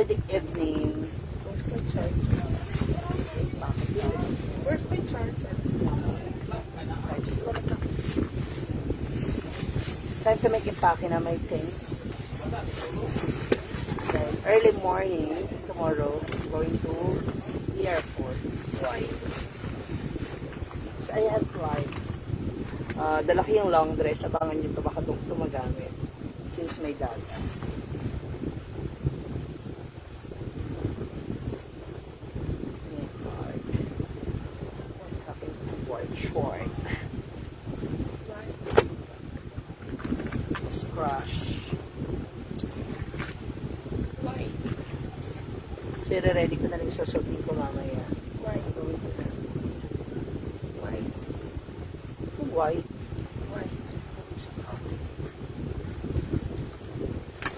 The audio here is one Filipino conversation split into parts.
already evening. Where's my charger? Where's my charger? Time to make Impake na my things. Then, early morning, tomorrow, going to the airport. Why? So, I have flight. Dala ko yung long dress. Abangan nyo ito. Baka ito magamit. Since may data. Short. Crush. Why? Pero ready ko na rin susutin ko mamaya. Why? Why? Why? Why?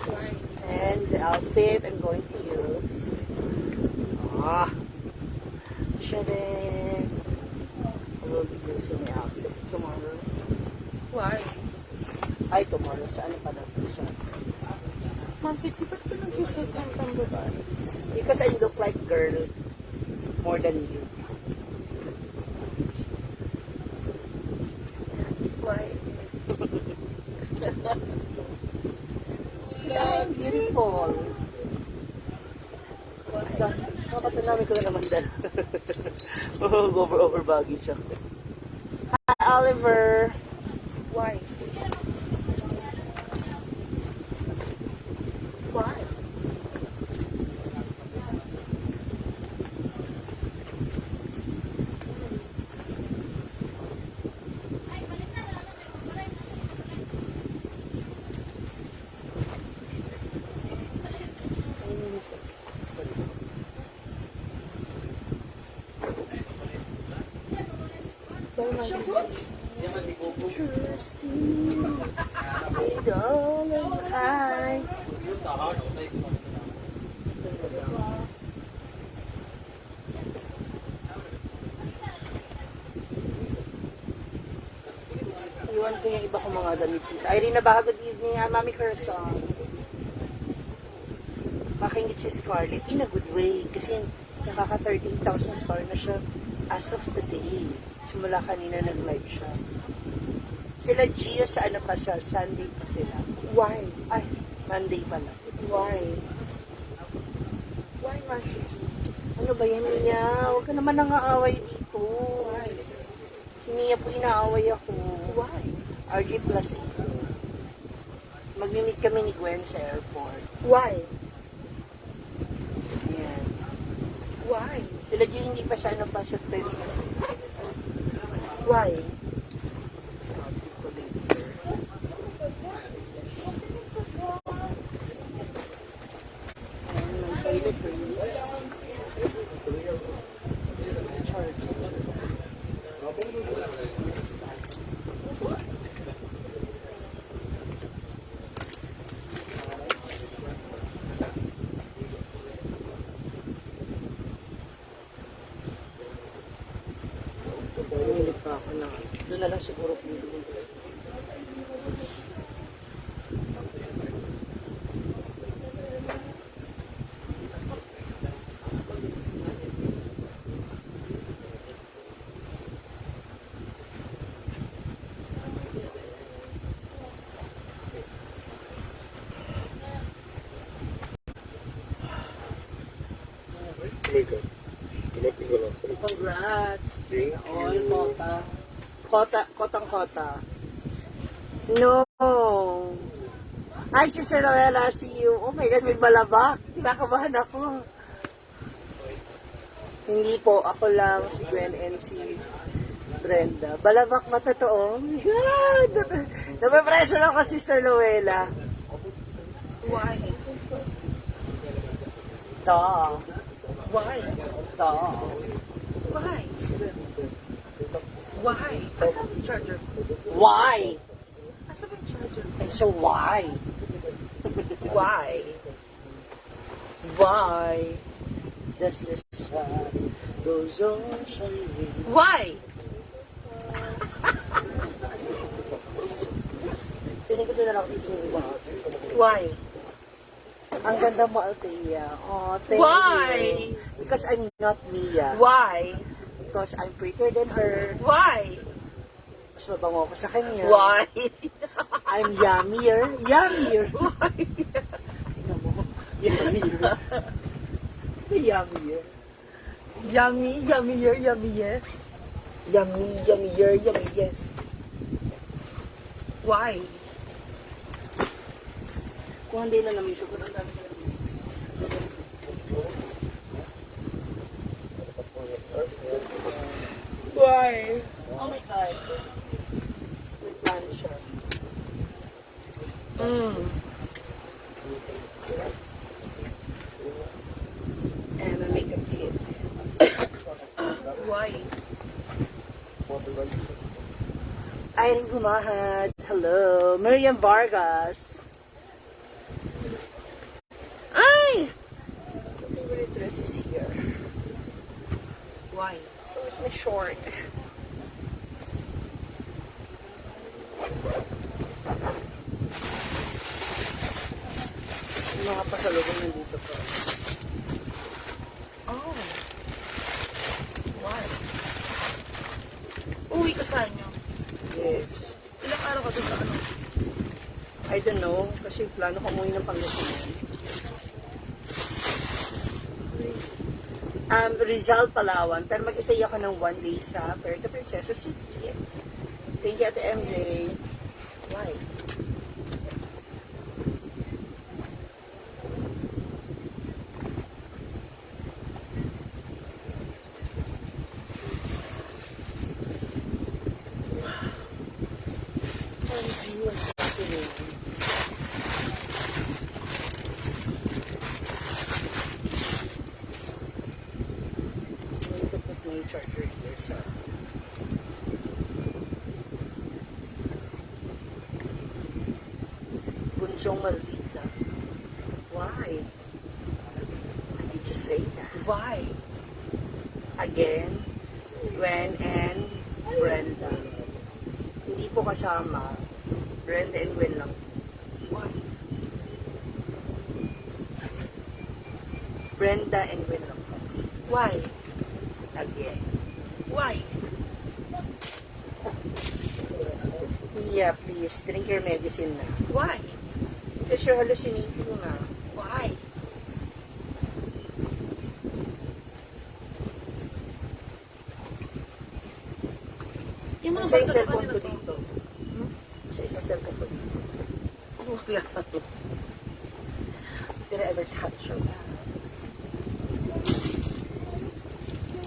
Why? And the outfit I'm going to use. Shading. I will be using my outfit tomorrow. Why? Ay, tomorrow. Saan pa nag-isa? Ma'am, Titi, ba't ka nag-suit ng tamburan? Because I look like girl more than you. Why? Because I'm beautiful. Kapatanamin ko na naman dala. Over baggage ako. Hi, Oliver. Why? Why? Trusting with all of my iwan ko yung iba kong mga damit dito. Irene, good evening. Mami Carson. Makingit si Scarlett in a good way kasi nakaka 13,000 star na siya as of today. Simula kanina nag-live siya. Sila Gio sa ano pa sa Sunday pa sila. Why? Ay, Monday pala. Why? Why, Mashi? Ano ba yan, Mia? Huwag ka naman nangaaway dito. Why? Si Mia po inaaway ako. Why? RG plus ito. Mag-meet kami ni Gwen sa airport. Why? Ayan. Why? Sila Gio hindi pa sa ano pa sa 30 kasi. Why? Umilit pa ako na. Doon na lang siguro pili. Congrats! All kota. No! Hi, Sister Noella, see you. Oh my God, may balabak. Kinakabahan ako. Hindi po, ako lang, si Gwen and si Brenda. Balabak ba totoo? Oh my God! Napapressure ako, Sister Noella. Why? Ta. Why? Ta. Why? Why? Asan yung charger? Why? Asan yung charger? And so why? Why? Why does the sun goes on shining? Why? Pinig ko din na lang dito yung iba. Why? Ang ganda mo, Althea. Oh, thank Why? you. Because I'm not Mia. Why? Because I'm prettier than her. Why? Mas mabango ako sa kanya. Why? I'm yummier. Yummier. Why? Yummier. Yummier. Yummy, yummier, yummy, yes. Yummy, yummier, yummy, yes. Why? Kung hindi na namin sugar, ang dami na Why? Oh my God. May plan siya. And a makeup kit. Why? Irene Humahad. Hello. Miriam Vargas. Ay! My favorite dress is here. Why? So is my short. Yung mga pasalubong nandito po. Oh. Why? Uwi ka saan nyo? Yes. Ilang araw ka doon sa ano? I don't know. Kasi plano ko umuwi ng Pangasinan. Rizal, Palawan. Pero mag-stay ako ng 1 day sa Puerto Princesa City. Thank you, Ate MJ. Why? I'm going to put my charger here, so. Bunsong maldita. Why? Why did you say that? Why? Again, Gwen and Brenda. Hindi po kasama. Brenda and Gwen lang. Why? Brenda and Gwen lang po. Why? Again. Why? Yeah, please, drink your medicine na. Why? Because you're hallucinating na. Why? Yung mga Sa yung bata cellphone kanina ko to. dito. Sa isang cellphone ko dito. Wala. Did I ever touch you?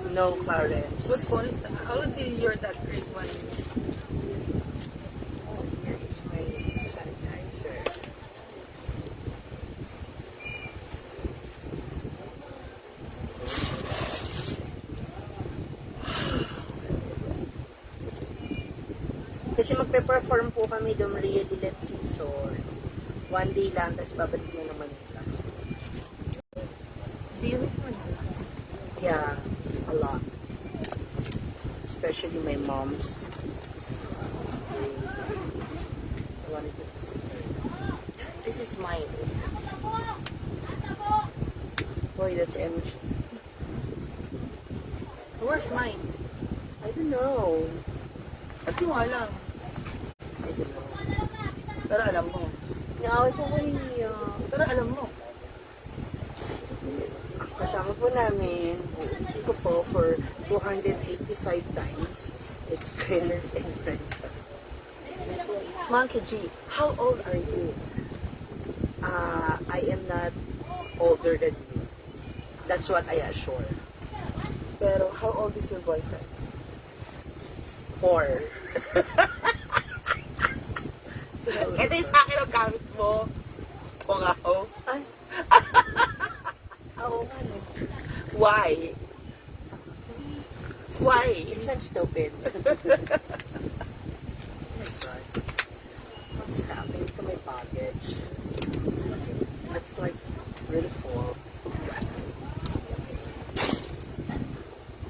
No, Clarence. What phone is that? How is it you're that great one? Oh, here is my sanitizer. Kasi magpe-perform po kami doon Rio de Let Season. 1 day lang, tapos babalik na naman nila. Do you miss Manila? Yeah, a lot. Especially my mom's. I wanted to visit her. This is mine. Boy, that's MG. Where's mine? I don't know. At yung alam. I don't know. Pero alam mo. Naaway ko kay Pero alam mo. kasama po namin. Hindi ko po for 285 times. It's Grenard and Brenda. Monkey G, how old are you? I am not older than you. That's what I assure. Pero how old is your boyfriend? 4. Ito yung sa akin ang gamit mo. Pungaw. Ay. Oo nga no. Why? Why? It's not stupid. Oh my God. What's happening to my baggage? It's like really full.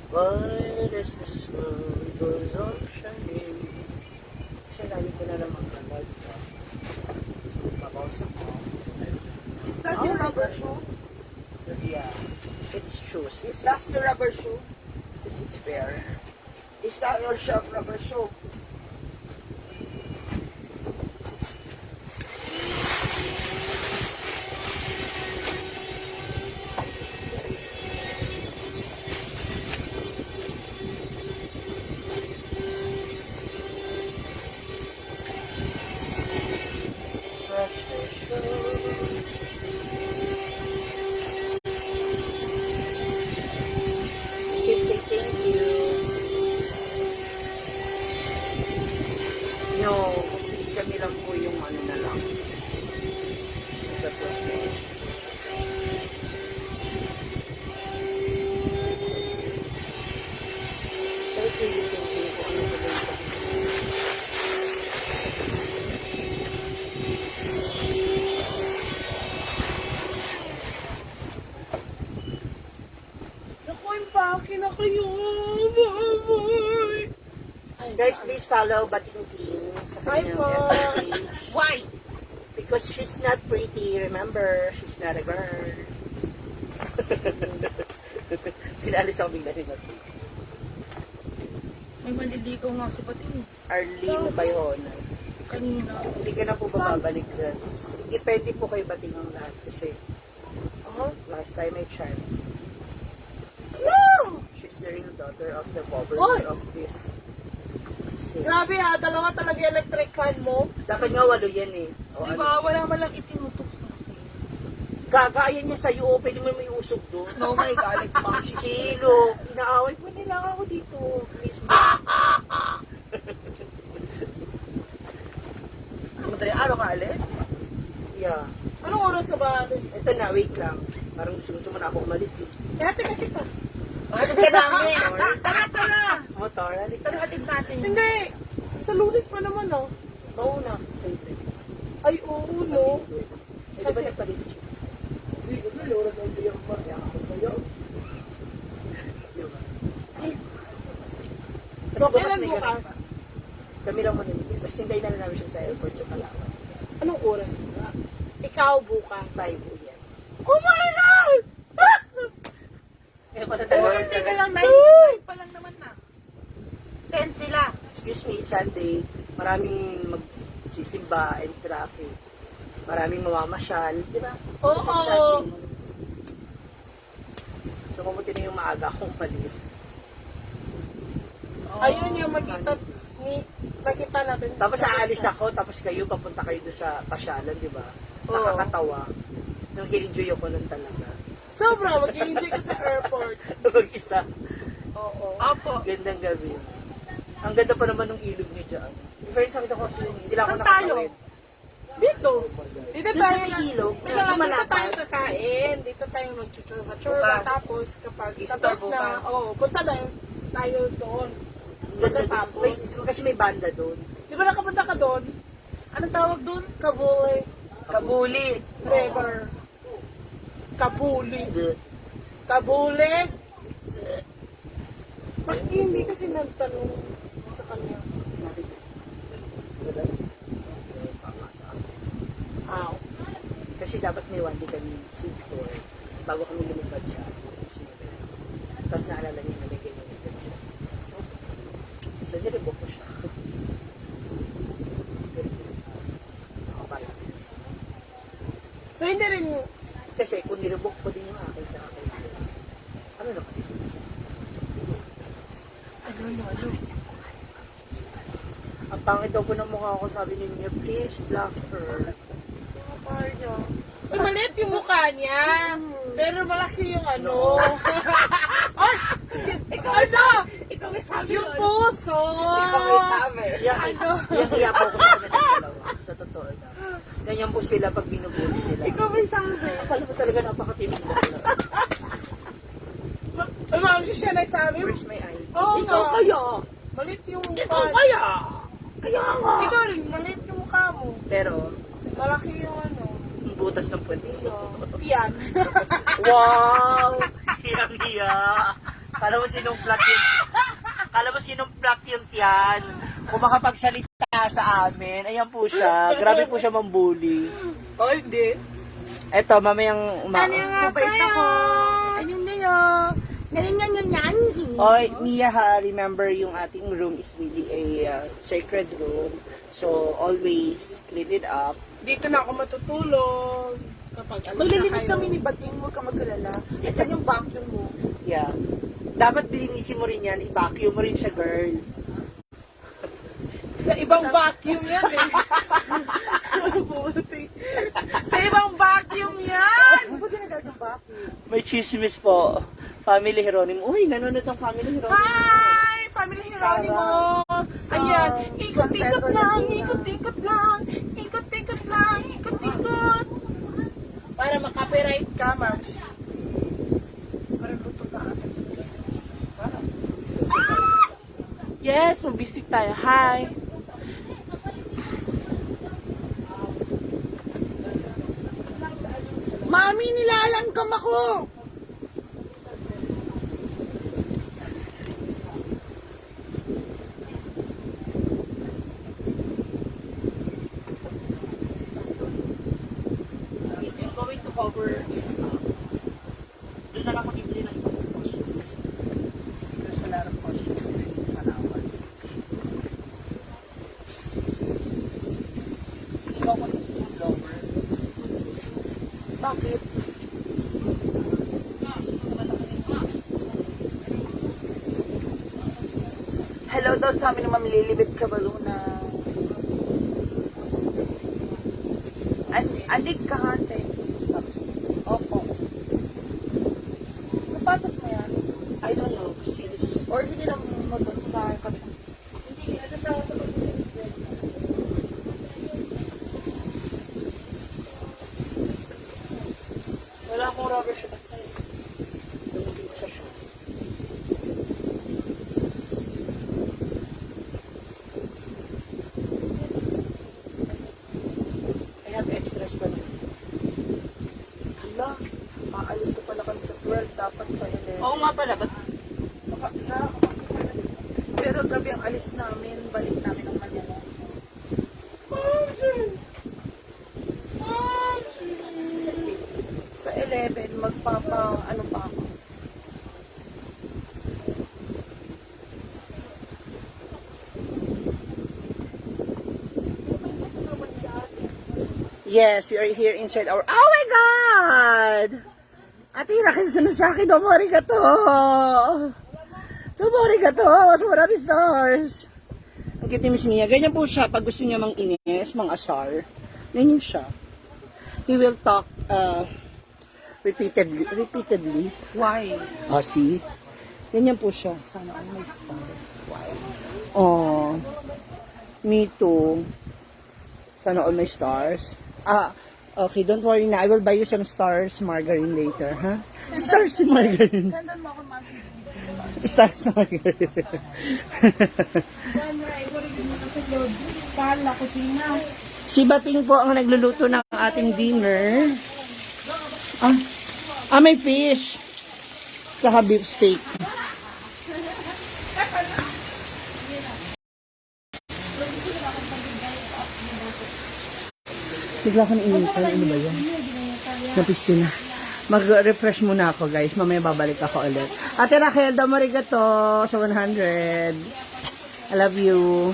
Why does the sun goes on shining? Kasi lagi ko na naman kalad. Mabawasan ko. Is that your rubber shoe? Yeah. It's shoes. Is that your rubber shoe? This is fair. Is that your rubber shoe? Keep say thank you. No, kasi kami lang po yung ano na lang. Ito po. Kasi you can think kung ano ba yung Naku, impake na kayo. Bye-bye. Guys, please follow Bating Team sa Hi kanyang po. FB page. Why? Because she's not pretty, remember, she's not a girl. Pinalis ako bigla rin natin. May maliligaw nga si Pating. Arlene Bayhon. Kanina. Hindi ka na po babalik dyan. Depende po kay Bating ang lahat kasi last time I tried. No! She's the real daughter of the bobber Oy! of this. Kasi, Grabe ha, dalawa talaga yung electric fan mo. dapat nga 8 yan eh. O, ano, Diba? Wala man lang itinutok sa akin. gagaya niya sa'yo, pwede mo may usog doon. No, my galit pa. Silo, inaaway mo nila ako dito. Please, Madali araw ka alis? yeah. Anong oras ka ba alis? Ito na, wait lang. Parang gusto mo na ako umalis eh. Kaya teka kita. Ano ka namin? Tara, tara! Motor, halika. Tara, atid natin. Hindi. Sa lunes pa naman, oh. Oo na. Ay, oo, no. Eh, di ba nagpalit siya? So, kailan bukas? Kami lang muna nito. Tapos hintayin na namin siya sa airport sa Palawan. Anong oras na? Ikaw bukas. 5 po yan. Oh my God! Eh, pala Oh, talaga. hindi ka lang 9 pa lang naman na. 10 sila. Excuse me, it's Sunday. Maraming magsisimba and traffic. Maraming mamamasyal. Di ba? Oo. Kasi Sunday. So, mabuti na yung maaga akong palis. Ayun yung nakita natin. Tapos aalis ako, tapos kayo, papunta kayo doon sa pasyalan, di ba? Oo. Nakakatawa. Nag-enjoy ako nun talaga. Sobra, mag-i-enjoy ka sa airport. Mag-isa. Oo. Apo. Gandang gabi. Ang ganda pa naman ng ilog niyo dyan. In fairness, nakita ko kasi hindi lang ako Saan tayo? nakakawin. Dito. Dito Dun tayo sa may ilog, Dito lang, dito malapad. tayo kakain. Dito tayo mag-churba. Tapos kapag tapos na, punta tayo doon. Pagkatapos. Kasi may banda doon. Di ba nakapunta ka doon? Anong tawag doon? Kabuli. Kabuli. River. Kabuli. Kabuli. Bakit hindi kasi nagtanong sa kanya? Ow. Kasi dapat may one day kami siguro bago kami lumipad sa Sinabel. Tapos naalala niya nalagay niya dito siya. So, nilibok ko siya. Nakabalance. So hindi rin, Kasi kung nilibok ko din yung akin sa akin, ano naman ito? ano? Ang pangit daw po ng mukha ko, sabi niya, please block her. Uy, maliit yung mukha niya. Pero malaki yung ano. Ay! Ikaw ano? Ikaw ay sabi yung puso. Ikaw ay sabi. Iya po ko sa kanila dalawa. Sa totoo na. Ganyan po sila pag binubuli nila. Ikaw ay sabi. Akala mo talaga napakatinig na sila. Ay, ma'am, siya nagsabi. Where's my eye? Oo Ikaw nga. kaya? Maliit yung mukha. Ikaw kaya? Kaya nga. Ikaw rin, maliit yung mukha mo. Pero, Malaki yung ano. ang butas ng puwet. Tiyan. Wow! Hiyang-hiya. Kala mo sinumplat yun. Kala mo sinumplat yung tiyan. Kung makapagsalita sa amin, ayan po siya. Grabe po siya mambuli. Oh, hindi. Eto, mamayang Ano nga Mabait kaya? ako. Ayun na yun. Ganyan. Oy, Mia ha, remember yung ating room is really a sacred room. So, always clean it up. Dito na ako matutulog. Kapag alis na Maglilinis kayo. kami ni Bating, huwag ka mag-alala. Ito yung vacuum mo. Yeah. Dapat bilinisin mo rin yan. I-vacuum mo rin siya, girl. Sa ibang vacuum yan eh. Buti. Sa ibang vacuum yan! Ba't ginagamit yung vacuum? May chismis po. Family Hieronimo. Uy, nanonood ang Family Hieronimo. Hi! Family Hieronimo! Ayan, ikot-ikot Pedro lang, Laguna. ikot-ikot lang, ikot-ikot lang, ikot-ikot. Para makapiright ka, Mams. Para luto na atin. Yes, mabisik tayo. Hi! Mami, nilalangkam ako! I'm going to cover. Doon na lang ako bibili ng ibang costumes. There's a lot of costumes in Palawan. Ikaw ko yung blower. Bakit? Hello daw sa amin ng mamililibit ka baluna. Alig ka hante. Opo. Sapatos mo yan? I don't know, sis. Or hindi lang mo doon sa kapit. Hindi, ano sa wala akong rubber shirt. Dumating ko sa shop. I have extras pa na. Hala, maalis na pala kami sa 12. Dapat sa 11. Oo nga pala, ba't Pero gabi ang alis namin. Balik namin ng Manila. Sa 11, ano pa ako. yes, we are here inside our... Oh my God! Atira, kasi sa akin, domori ka to. Domori ka to. So, maraming stars. Ang cute ni Miss Mia. Ganyan po siya pag gusto niya mang inis, mang asar. Ganyan siya. He will talk repeatedly. Why? Oh, see? Ganyan po siya. Sana all may star. Why? Oh, me too. Sana all my stars. Okay, don't worry na. I will buy you some stars margarine later, ha? Huh? Stars margarine. Sandan mo ako mami. Stars margarine. Pala, kusina. Si Bating po ang nagluluto ng ating dinner. May fish. Saka beef steak. Bigla ko na-initan. Ano ba yan? Napisti na. Mag-refresh muna ako, guys. Mamaya babalik ako ulit. Ate Raquel, damarigato sa 100. I love you.